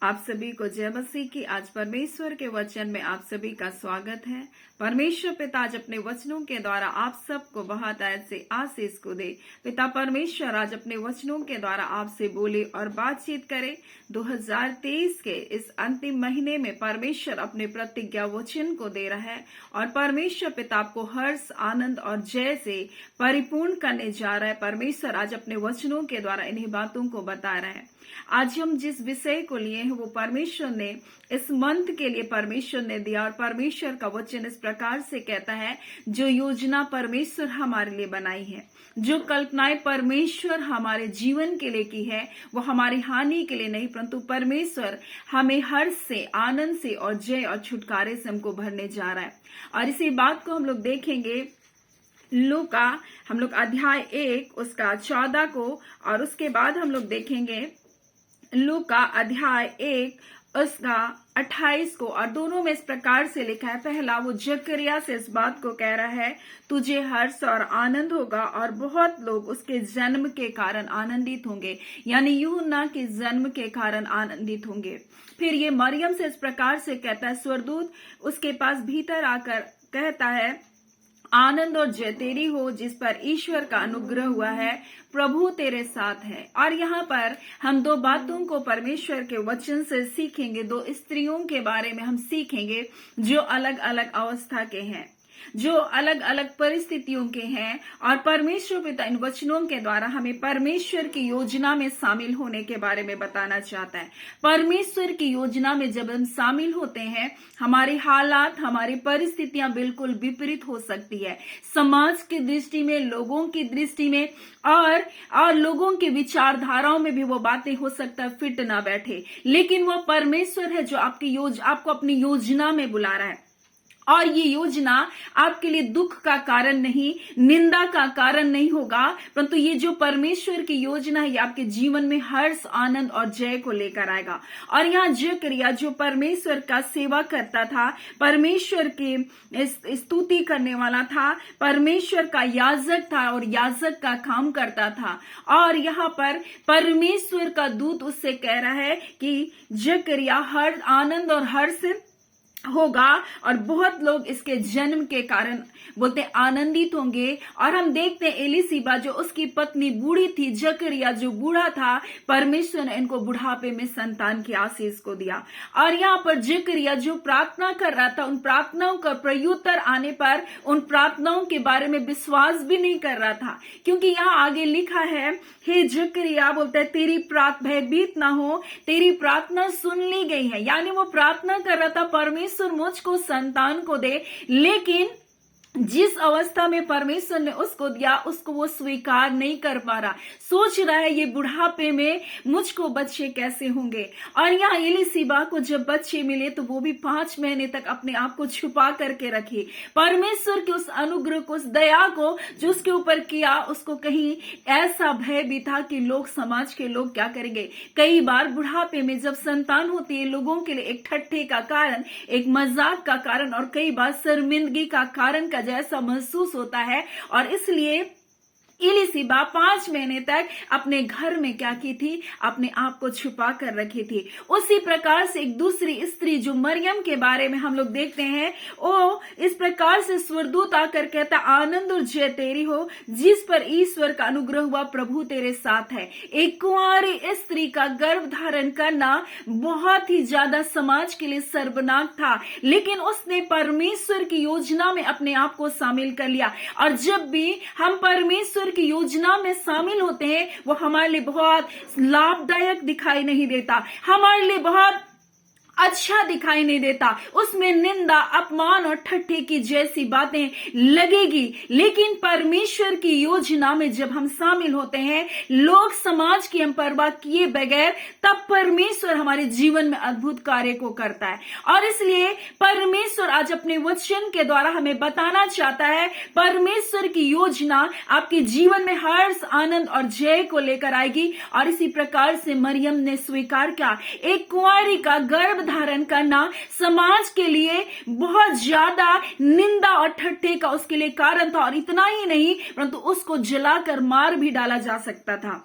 आप सभी को जय मसीह की। आज परमेश्वर के वचन में आप सभी का स्वागत है। परमेश्वर पिता आज अपने वचनों के द्वारा आप सबको बहुत ऐसे आशीष को दे। पिता परमेश्वर आज अपने वचनों के द्वारा आपसे बोले और बातचीत करे। 2023 के इस अंतिम महीने में परमेश्वर अपने प्रतिज्ञा वचन को दे रहा है और परमेश्वर पिता आपको हर्ष, आनंद और जय से परिपूर्ण करने जा रहा है। परमेश्वर आज अपने वचनों के द्वारा इन्हीं बातों को बता रहा है। आज हम जिस विषय को लिए हैं वो परमेश्वर ने इस मंथ के लिए परमेश्वर ने दिया और परमेश्वर का वचन इस प्रकार से कहता है, जो योजना परमेश्वर हमारे लिए बनाई है, जो कल्पनाएं परमेश्वर हमारे जीवन के लिए की है, वो हमारी हानि के लिए नहीं परंतु परमेश्वर हमें हर्ष से, आनंद से और जय और छुटकारे से हमको भरने जा रहा है। और इसी बात को हम लोग देखेंगे लूका, हम लोग अध्याय 1 उसका 14 को, और उसके बाद हम लोग देखेंगे लूका अध्याय 1 उसका 28 को। और दोनों में इस प्रकार से लिखा है। पहला वो जकरिया से इस बात को कह रहा है, तुझे हर्ष और आनंद होगा और बहुत लोग उसके जन्म के कारण आनंदित होंगे, यानी यूहन्ना के जन्म के कारण आनंदित होंगे। फिर ये मरियम से इस प्रकार से कहता है, स्वर्गदूत उसके पास भीतर आकर कहता है, आनंद और जय तेरी हो जिस पर ईश्वर का अनुग्रह हुआ है, प्रभु तेरे साथ है। और यहाँ पर हम दो बातों को परमेश्वर के वचन से सीखेंगे। दो स्त्रियों के बारे में हम सीखेंगे जो अलग अलग अवस्था के हैं, जो अलग अलग परिस्थितियों के हैं। और परमेश्वर पिता इन वचनों के द्वारा हमें परमेश्वर की योजना में शामिल होने के बारे में बताना चाहता है। परमेश्वर की योजना में जब हम शामिल होते हैं, हमारे हालात, हमारी परिस्थितियां बिल्कुल विपरीत हो सकती है। समाज की दृष्टि में, लोगों की दृष्टि में और लोगों की विचारधाराओं में भी वो बातें हो सकता है फिट ना बैठे, लेकिन वो परमेश्वर है जो आपको अपनी योजना में बुला रहा है। और ये योजना आपके लिए दुख का कारण नहीं, निंदा का कारण नहीं होगा, परंतु ये जो परमेश्वर की योजना है ये आपके जीवन में हर्ष, आनंद और जय को लेकर आएगा। और यहाँ जकरिया जो परमेश्वर का सेवा करता था, परमेश्वर की स्तुति करने वाला था, परमेश्वर का याजक था और याजक का काम करता था। और यहाँ पर परमेश्वर का दूत उससे कह रहा है कि जकरिया हर आनंद और हर्ष होगा और बहुत लोग इसके जन्म के कारण बोलते आनंदित होंगे। और हम देखते हैं एलिसिबा जो उसकी पत्नी बूढ़ी थी, जकरिया जो बूढ़ा था, परमेश्वर ने इनको बुढ़ापे में संतान की आशीष को दिया। और यहाँ पर जकरिया जो प्रार्थना कर रहा था, उन प्रार्थनाओं का प्रत्युत्तर आने पर उन प्रार्थनाओं के बारे में विश्वास भी नहीं कर रहा था, क्योंकि यहाँ आगे लिखा है, हे जकरिया बोलता है तेरी भयभीत ना हो, तेरी प्रार्थना सुन ली गई है। यानी वो प्रार्थना कर रहा था परमेश्वर मुझको संतान को दे, लेकिन जिस अवस्था में परमेश्वर ने उसको दिया उसको वो स्वीकार नहीं कर पा रहा। सोच रहा है ये बुढ़ापे में मुझको बच्चे कैसे होंगे। और यहाँ एलिसिबा को जब बच्चे मिले तो वो भी 5 महीने तक अपने आप को छुपा करके रखी। परमेश्वर के उस अनुग्रह को, उस दया को जो उसके ऊपर किया, उसको कहीं ऐसा भय भी था कि लोग, समाज के लोग क्या करेंगे। कई बार बुढ़ापे में जब संतान होती है, लोगों के लिए एक ठट्ठे का कारण, एक मजाक का कारण और कई बार शर्मिंदगी का कारण का जैसा महसूस होता है। और इसलिए एलिसिबा 5 महीने तक अपने घर में क्या की थी, अपने आप को छुपा कर रखी थी। उसी प्रकार से एक दूसरी स्त्री जो मरियम के बारे में हम लोग देखते हैं, वो इस प्रकार से स्वर्गदूत आकर कहता, आनंद और जय तेरी हो जिस पर ईश्वर का अनुग्रह हुआ, प्रभु तेरे साथ है। एक कुंवारी स्त्री का गर्भ धारण करना बहुत ही ज्यादा समाज के लिए सर्वनाक था, लेकिन उसने परमेश्वर की योजना में अपने आप को शामिल कर लिया। और जब भी हम परमेश्वर की योजना में शामिल होते हैं, वो हमारे लिए बहुत लाभदायक दिखाई नहीं देता, हमारे लिए बहुत अच्छा दिखाई नहीं देता। उसमें निंदा, अपमान और ठट्ठे की जैसी बातें लगेगी, लेकिन परमेश्वर की योजना में जब हम शामिल होते हैं, लोग समाज की हम परवाह किए बगैर, तब परमेश्वर हमारे जीवन में अद्भुत कार्य को करता है। और इसलिए परमेश्वर आज अपने वचन के द्वारा हमें बताना चाहता है, परमेश्वर की योजना आपके जीवन में हर्ष, आनंद और जय को लेकर आएगी। और इसी प्रकार से मरियम ने स्वीकार किया। एक कुंवारी का गर्भ धारण करना समाज के लिए बहुत ज्यादा निंदा और ठट्ठे का उसके लिए कारण था। और इतना ही नहीं, परंतु उसको जलाकर मार भी डाला जा सकता था।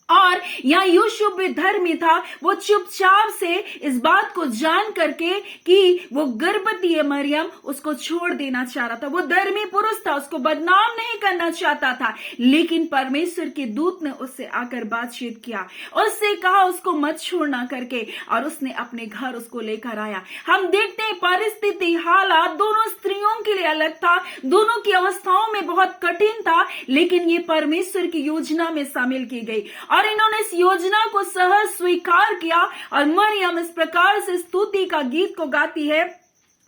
और यहाँ यूसुफ भी धर्मी था। वो चुपचाप से इस बात को जान करके कि वो गर्भवती है मरियम, उसको छोड़ देना चाह रहा था। वो धर्मी पुरुष था, उसको बदनाम नहीं करना चाहता था। लेकिन परमेश्वर के दूत ने उससे आकर बातचीत किया, उससे कहा उसको मत छोड़ना करके, और उसने अपने घर उसको लेकर आया। हम देखते हैं परिस्थिति, हालात दोनों स्त्रियों के लिए अलग था, दोनों की अवस्थाओं में बहुत कठिन था, लेकिन ये परमेश्वर की योजना में शामिल की गई और इन्होंने इस योजना को सहज स्वीकार किया। और मरियम इस प्रकार से स्तुति का गीत को गाती है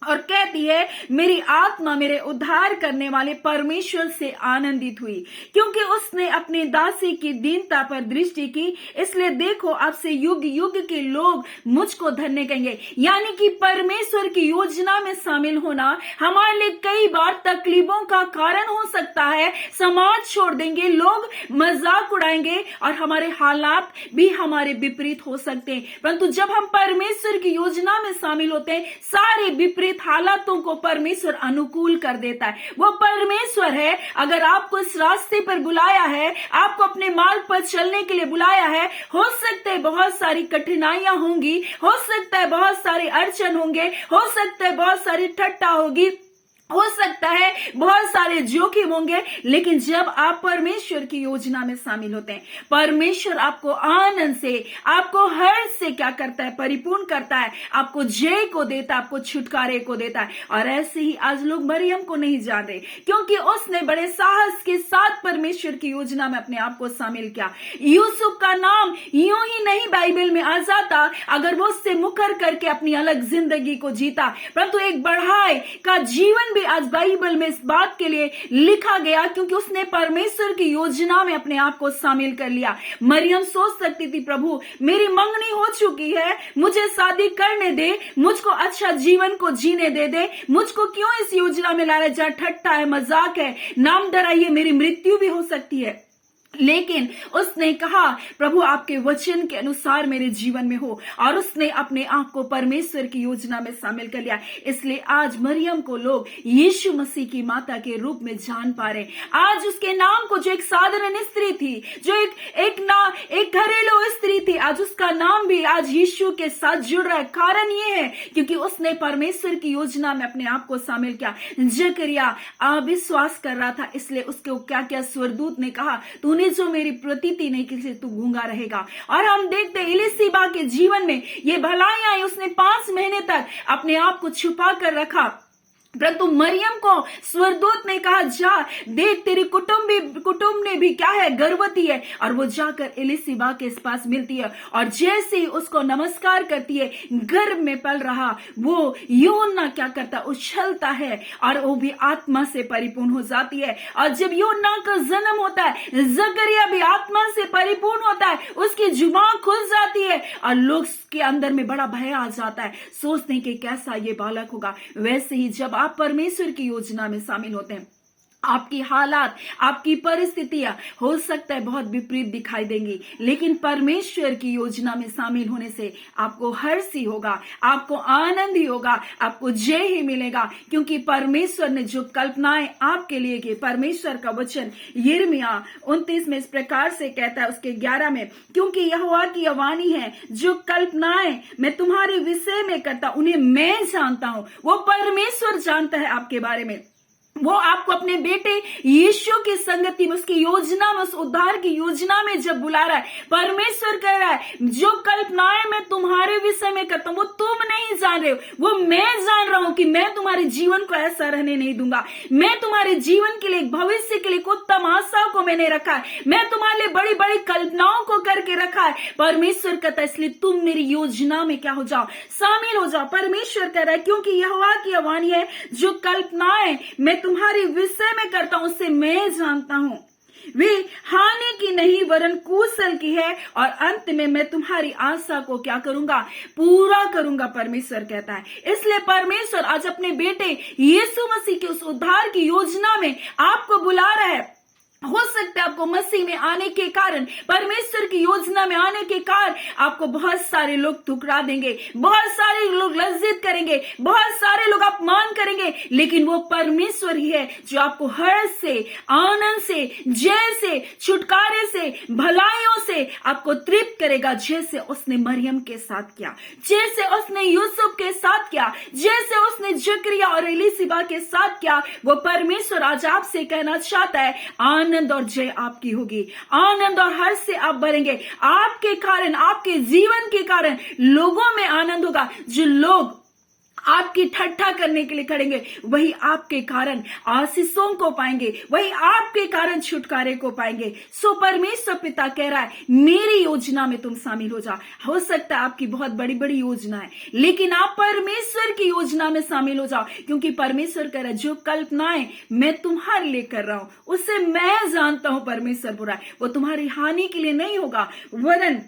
और कहती है, मेरी आत्मा मेरे उद्धार करने वाले परमेश्वर से आनंदित हुई, क्योंकि उसने अपने दासी की दीनता पर दृष्टि की। इसलिए देखो, अब से युग युग के लोग मुझको धन्य कहेंगे। यानी कि परमेश्वर की योजना में शामिल होना हमारे लिए कई बार तकलीफों का कारण हो सकता है। समाज छोड़ देंगे, लोग मजाक उड़ाएंगे और हमारे हालात भी हमारे विपरीत हो सकते हैं। परंतु जब हम परमेश्वर की योजना में शामिल होते हैं, सारे विपरीत हालातों को परमेश्वर अनुकूल कर देता है। वो परमेश्वर है, अगर आपको इस रास्ते पर बुलाया है, आपको अपने मार्ग पर चलने के लिए बुलाया है, हो सकता है बहुत सारी कठिनाइयां होंगी, हो सकता है बहुत सारे अड़चन होंगे, हो सकता है बहुत सारी ठट्टा होगी, हो सकता है बहुत सारे जोखिम होंगे, लेकिन जब आप परमेश्वर की योजना में शामिल होते हैं, परमेश्वर आपको आनंद से, आपको हर्ष से क्या करता है, परिपूर्ण करता है, आपको जय को देता है, आपको छुटकारे को देता है। और ऐसे ही आज लोग मरियम को नहीं जान रहे, क्योंकि उसने बड़े साहस के साथ परमेश्वर की योजना में अपने आप को शामिल किया। यूसुफ का नाम यूं ही नहीं बाइबल में आ जाता अगर वो उससे मुकर करके अपनी अलग जिंदगी को जीता, परंतु एक बढ़ाई का जीवन आज बाइबल में इस बात के लिए लिखा गया, क्योंकि उसने परमेश्वर की योजना में अपने आप को शामिल कर लिया। मरियम सोच सकती थी, प्रभु मेरी मंगनी हो चुकी है, मुझे शादी करने दे, मुझको अच्छा जीवन को जीने दे, मुझको क्यों इस योजना में ला रहा है जहां ठट्टा है, मजाक है, नाम डराइए, मेरी मृत्यु भी हो सकती है। लेकिन उसने कहा, प्रभु आपके वचन के अनुसार मेरे जीवन में हो, और उसने अपने आप को परमेश्वर की योजना में शामिल कर लिया। इसलिए आज मरियम को लोग यीशु मसीह की माता के रूप में जान पा रहे। आज उसके नाम को, जो एक साधारण स्त्री थी, जो एक घरेलू स्त्री थी, आज उसका नाम भी आज यीशु के साथ जुड़ रहा है। कारण ये है क्योंकि उसने परमेश्वर की योजना में अपने आप को शामिल किया। जकरिया अविश्वास कर रहा था, इसलिए उसको क्या क्या स्वर्गदूत ने कहा, तूने जो मेरी प्रतीति नहीं की, तू गूंगा रहेगा। और हम देखते एलीशिबा के जीवन में ये भलाइयां आई, उसने 5 महीने तक अपने आप को छुपा कर रखा, परंतु मरियम को स्वर्गदूत ने कहा, जा देख तेरी कुटुंब ने भी क्या है, गर्भवती है। और वो जाकर एलीशिबा के पास मिलती है, और जैसे ही उसको नमस्कार करती है, गर्भ में पल रहा वो यूहन्ना क्या करता, उछलता है और वो भी आत्मा से परिपूर्ण हो जाती है। और जब यूहन्ना का जन्म होता है, जकरिया भी आत्मा से परिपूर्ण होता है, उसकी जुबान खुल जाती है और लोग के अंदर में बड़ा भय आ जाता है, सोचते हैं कि कैसा ये बालक होगा। वैसे ही जब आप परमेश्वर की योजना में शामिल होते हैं, आपकी हालात, आपकी परिस्थितियां हो सकता है बहुत विपरीत दिखाई देंगी, लेकिन परमेश्वर की योजना में शामिल होने से आपको हर्ष ही होगा, आपको आनंद ही होगा, आपको जय ही मिलेगा। क्योंकि परमेश्वर ने जो कल्पनाएं आपके लिए की, परमेश्वर का वचन यिर्मयाह 29 में इस प्रकार से कहता है, उसके 11 में, क्योंकि यहोवा की यह वाणी है, जो कल्पनाएं मैं तुम्हारे विषय में करता उन्हें मैं जानता हूं। वो परमेश्वर जानता है आपके बारे में। वो आपको अपने बेटे यीशु की संगति में, उसकी योजना में, उस उद्धार की योजना में जब बुला रहा है, परमेश्वर कह रहा है, जो कल्पनाएं मैं तुम्हारे विषय में करता हूं वो तुम नहीं जान रहे हो, वो मैं जान रहा हूं कि मैं तुम्हारे जीवन को ऐसा रहने नहीं दूंगा। मैं तुम्हारे जीवन के लिए, भविष्य के लिए उत्तम आशाओं को मैंने रखा है, मैं तुम्हारे लिए बड़ी बड़ी कल्पनाओं को करके रखा है। परमेश्वर कहता है, इसलिए तुम मेरी योजना में क्या हो जाओ, शामिल हो जाओ। परमेश्वर कह रहा है, क्योंकि यहोवा की वाणी है, जो कल्पनाएं मैं तुम्हारे विषय में करता हूं उसे मैं जानता हूं, वे हानि की नहीं वरन कुशल की है, और अंत में मैं तुम्हारी आशा को क्या करूंगा, पूरा करूंगा, परमेश्वर कहता है। इसलिए परमेश्वर आज अपने बेटे यीशु मसीह के उस उद्धार की योजना में आपको बुला रहा है। हो सकता है आपको मसीह में आने के कारण, परमेश्वर की योजना में आने के कारण आपको बहुत सारे लोग ठुकरा देंगे, बहुत सारे लोग लज्जित करेंगे, बहुत सारे लोग अपमान करेंगे, लेकिन वो परमेश्वर ही है जो आपको हर्ष से, आनंद से, जय से, छुटकारे से, भलाइयों से आपको तृप्त करेगा, जैसे उसने मरियम के साथ किया, जैसे उसने यूसुफ के साथ किया, जैसे उसने जकरिया और एलीशिबा के साथ किया। वो परमेश्वर आज आपसे कहना चाहता है, आनंद और जय आपकी होगी, आनंद और हर्ष से आप भरेंगे। आपके कारण, आपके जीवन के कारण लोगों में आनंद होगा। जो लोग आपकी ठट्ठा करने के लिए खड़ेंगे, वही आपके कारण आशीषों को पाएंगे, वही आपके कारण छुटकारे को पाएंगे। सो परमेश्वर पिता कह रहा है, मेरी योजना में तुम शामिल हो जाओ। हो सकता है आपकी बहुत बड़ी बड़ी योजना है, लेकिन आप परमेश्वर की योजना में शामिल हो जाओ, क्योंकि परमेश्वर कह रहा है, जो कल्पनाएं मैं तुम्हारे लिए कर रहा हूं, उससे मैं जानता हूं परमेश्वर बुरा है, वो तुम्हारी हानि के लिए नहीं होगा, वरन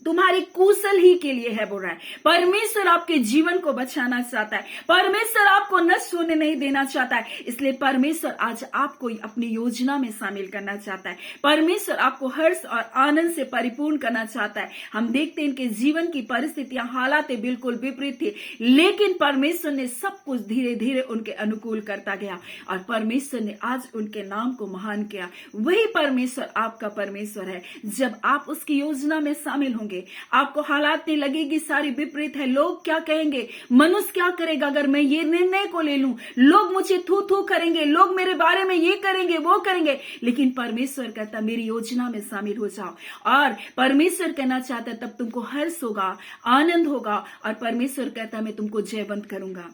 तुम्हारे कुशल ही के लिए है, बोल रहा है। परमेश्वर आपके जीवन को बचाना चाहता है, परमेश्वर आपको नष्ट होने नहीं देना चाहता है। इसलिए परमेश्वर आज आपको अपनी योजना में शामिल करना चाहता है। परमेश्वर आपको हर्ष और आनंद से परिपूर्ण करना चाहता है। हम देखते हैं इनके जीवन की परिस्थितियां, हालात बिल्कुल विपरीत थी, लेकिन परमेश्वर ने सब कुछ धीरे धीरे उनके अनुकूल करता गया और परमेश्वर ने आज उनके नाम को महान किया। वही परमेश्वर आपका परमेश्वर है। जब आप उसकी योजना में शामिल होंगे, आपको हालात नहीं लगेगी सारी विपरीत है, लोग क्या कहेंगे, मनुष्य क्या करेगा अगर मैं ये निर्णय को ले लूं, लोग मुझे थू थू करेंगे, लोग मेरे बारे में ये करेंगे वो करेंगे, लेकिन परमेश्वर कहता मेरी योजना में शामिल हो जाओ। और परमेश्वर कहना चाहता है तब तुमको हर्ष होगा, आनंद होगा, और परमेश्वर कहता मैं तुमको जयवंत करूंगा।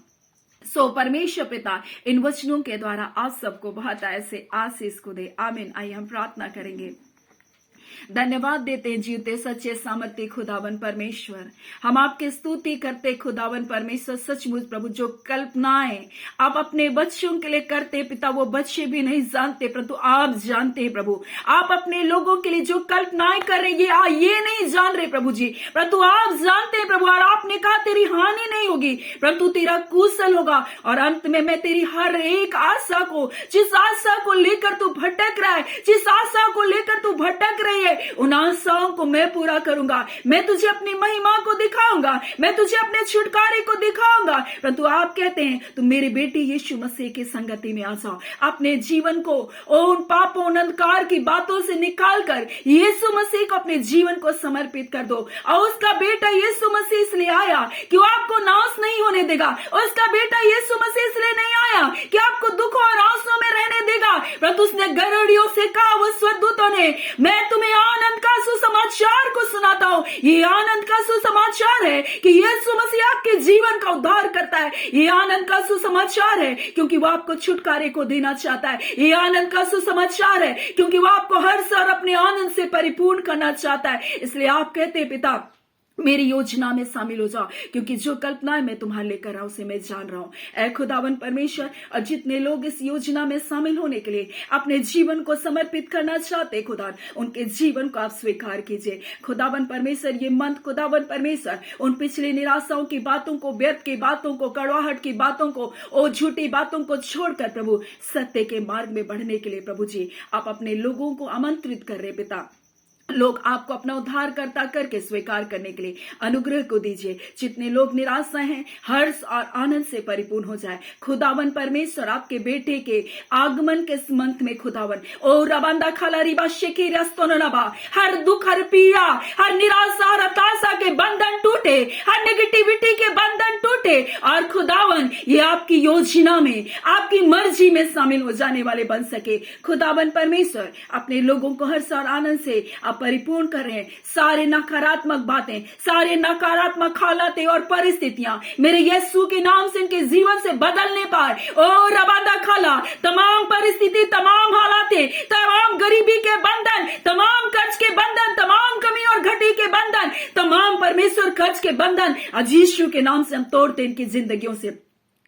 सो परमेश्वर पिता इन वचनों के द्वारा आप सबको बहुत ऐसे आशीष को दे। आमीन। आइए हम प्रार्थना करेंगे। धन्यवाद देते हैं जीवते सच्चे सामर्थ्य खुदावन परमेश्वर, हम आपकी स्तुति करते खुदावन परमेश्वर। सचमुच प्रभु, जो कल्पनाएं आप अपने बच्चों के लिए करते पिता, वो बच्चे भी नहीं जानते, परंतु आप जानते हैं प्रभु। आप अपने लोगों के लिए जो कल्पनाएं कर रहे ये नहीं जान रहे प्रभु जी, परंतु आप जानते हैं प्रभु। और आपने कहा तेरी हानि नहीं होगी, परंतु तेरा कुशल होगा। और अंत में मैं तेरी हर एक आशा को, जिस आशा को लेकर तू भटक रहा है, जिस आशा को लेकर तू भटक रही है, उन आशाओं को मैं पूरा करूंगा। मैं तुझे अपनी महिमा को दिखाऊंगा, मैं तुझे अपने छुटकारे को दिखाऊंगा। परंतु आप कहते हैं तुम मेरे बेटे यीशु मसीह की संगति में आ जाओ, अपने जीवन को उन पापों, उन अंधकार की बातों से निकालकर यीशु मसीह को अपने जीवन को समर्पित कर दो। और उसका बेटा यीशु मसीह इसलिए आया कि वो आपको नाश नहीं होने देगा। उसका बेटा यीशु मसीह इसलिए नहीं आया कि आपको दुखों और आंसुओं में रहने देगा, परंतु उसने गरुड़ियों से कहा, वो स्वर्गदूतों ने, मैं तुम्हें आनंद का सुसमाचार को सुनाता हूं। ये आनंद का सुसमाचार है कि यीशु मसीह आपके जीवन का उद्धार करता है। ये आनंद का सुसमाचार है क्योंकि वो आपको छुटकारे को देना चाहता है। ये आनंद का सुसमाचार है क्योंकि वो आपको हर्ष और अपने आनंद से परिपूर्ण करना चाहता है। इसलिए आप कहते हैं पिता मेरी योजना में शामिल हो जाओ, क्योंकि जो कल्पनाएं मैं तुम्हारे लेकर रहा हूं उसे मैं जान रहा हूं। ऐ खुदावन परमेश्वर, और जितने लोग इस योजना में शामिल होने के लिए अपने जीवन को समर्पित करना चाहते खुदा, उनके जीवन को आप स्वीकार कीजिए खुदावन परमेश्वर। ये मंथ खुदावन परमेश्वर उन पिछले निराशाओं की बातों को, व्यर्थ की बातों को, कड़वाहट की बातों को, और झूठी बातों को छोड़कर प्रभु सत्य के मार्ग में बढ़ने के लिए प्रभु जी आप अपने लोगों को आमंत्रित कर रहे पिता। लोग आपको अपना उद्धारकर्ता करके स्वीकार करने के लिए अनुग्रह को दीजिए। जितने लोग निराशा हैं, हर्ष और आनंद से परिपूर्ण हो जाए खुदावन परमेश्वर। आपके बेटे के आगमन के इस मंथ में खुदावन ओ रबांदा खाला रिबा शेकी रस्तोनबा, हर दुख, हर पीड़ा, हर निराशा, हर हताशा के बंधन टूटे, हर नेगेटिविटी के बंधन टूटे, और खुदावन ये आपकी योजना में, आपकी मर्जी में शामिल हो जाने वाले बन सके खुदावन परमेश्वर। अपने लोगों को हर्ष और आनंद से परिपूर्ण कर रहे हैं। सारे नकारात्मक बातें, सारे नकारात्मक हालातें और परिस्थितियां मेरे यीशु के नाम से इनके जीवन से बदलने पाए। और रबादा खाला, तमाम परिस्थिति, तमाम हालातें, तमाम गरीबी के बंधन, तमाम कर्ज के बंधन, तमाम कमी और घटी के बंधन, तमाम परमेश्वर कर्ज के बंधन आज यीशु के नाम से हम तोड़ते इनकी जिंदगियों से।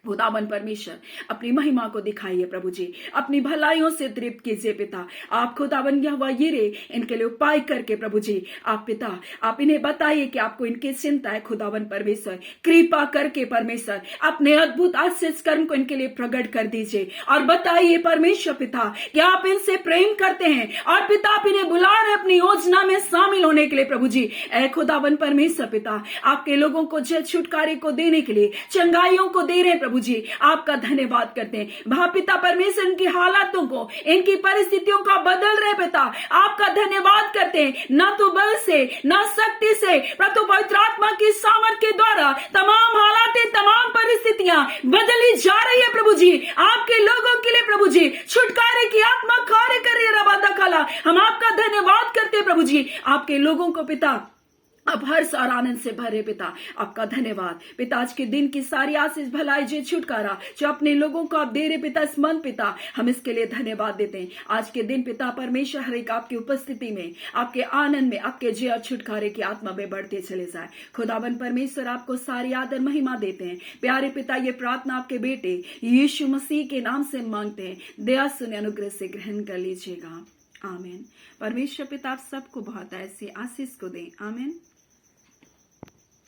खुदावन परमेश्वर अपनी महिमा को दिखाइए प्रभु जी, अपनी भलाइयों से तृप्त कीजिए पिता। आप खुदावन यहोवा यिरे इनके लिए उपाय करके प्रभु जी आप पिता आप इन्हें बताइए कि आपको इनकी चिंता है। खुदावन परमेश्वर कृपा करके परमेश्वर अपने अद्भुत आशीष कर्म को इनके लिए प्रकट कर दीजिए और बताइए परमेश्वर पिता कि आप इनसे प्रेम करते हैं और पिता आप इन्हें बुला रहे अपनी योजना में शामिल होने के लिए प्रभु जी। ऐ खुदावन परमेश्वर पिता आपके लोगों को जय छुटकारे को देने के लिए चंगाइयों को दे रहे प्रभु जी, आपका धन्यवाद करते हैं। पिता परमेश्वर इनकी हालातों को इनकी परिस्थितियों का बदल रहे पिता, आपका धन्यवाद करते हैं। न तो बल से न शक्ति से परंतु पवित्र आत्मा की सामर्थ के द्वारा तमाम हालातें तमाम परिस्थितियां बदली जा रही है प्रभु जी। आपके लोगों के लिए प्रभु जी छुटकारे की आत्मा कार्य कर रही है। रबादा खाला हम आपका धन्यवाद करते हैं प्रभु जी। आपके लोगों को पिता अब हर्ष और आनंद से भरे पिता, आपका धन्यवाद पिता। आज के दिन की सारी आशीष भलाई जो छुटकारा जो अपने लोगों को आप दे रहे पिता इस मन पिता, हम इसके लिए धन्यवाद देते हैं। आज के दिन पिता परमेश्वर हर एक आपकी उपस्थिति में आपके आनंद में आपके जय और छुटकारे की आत्मा में बढ़ते चले जाए। खुदावन परमेश्वर आपको सारी आदर महिमा देते हैं। प्यारे पिता ये प्रार्थना आपके बेटे यीशु मसीह के नाम से मांगते हैं। दया सुने अनुग्रह से ग्रहण कर लीजिएगा। आमीन। परमेश्वर पिता आप सबको बहुत ऐसी आशीष को दें। आमीन।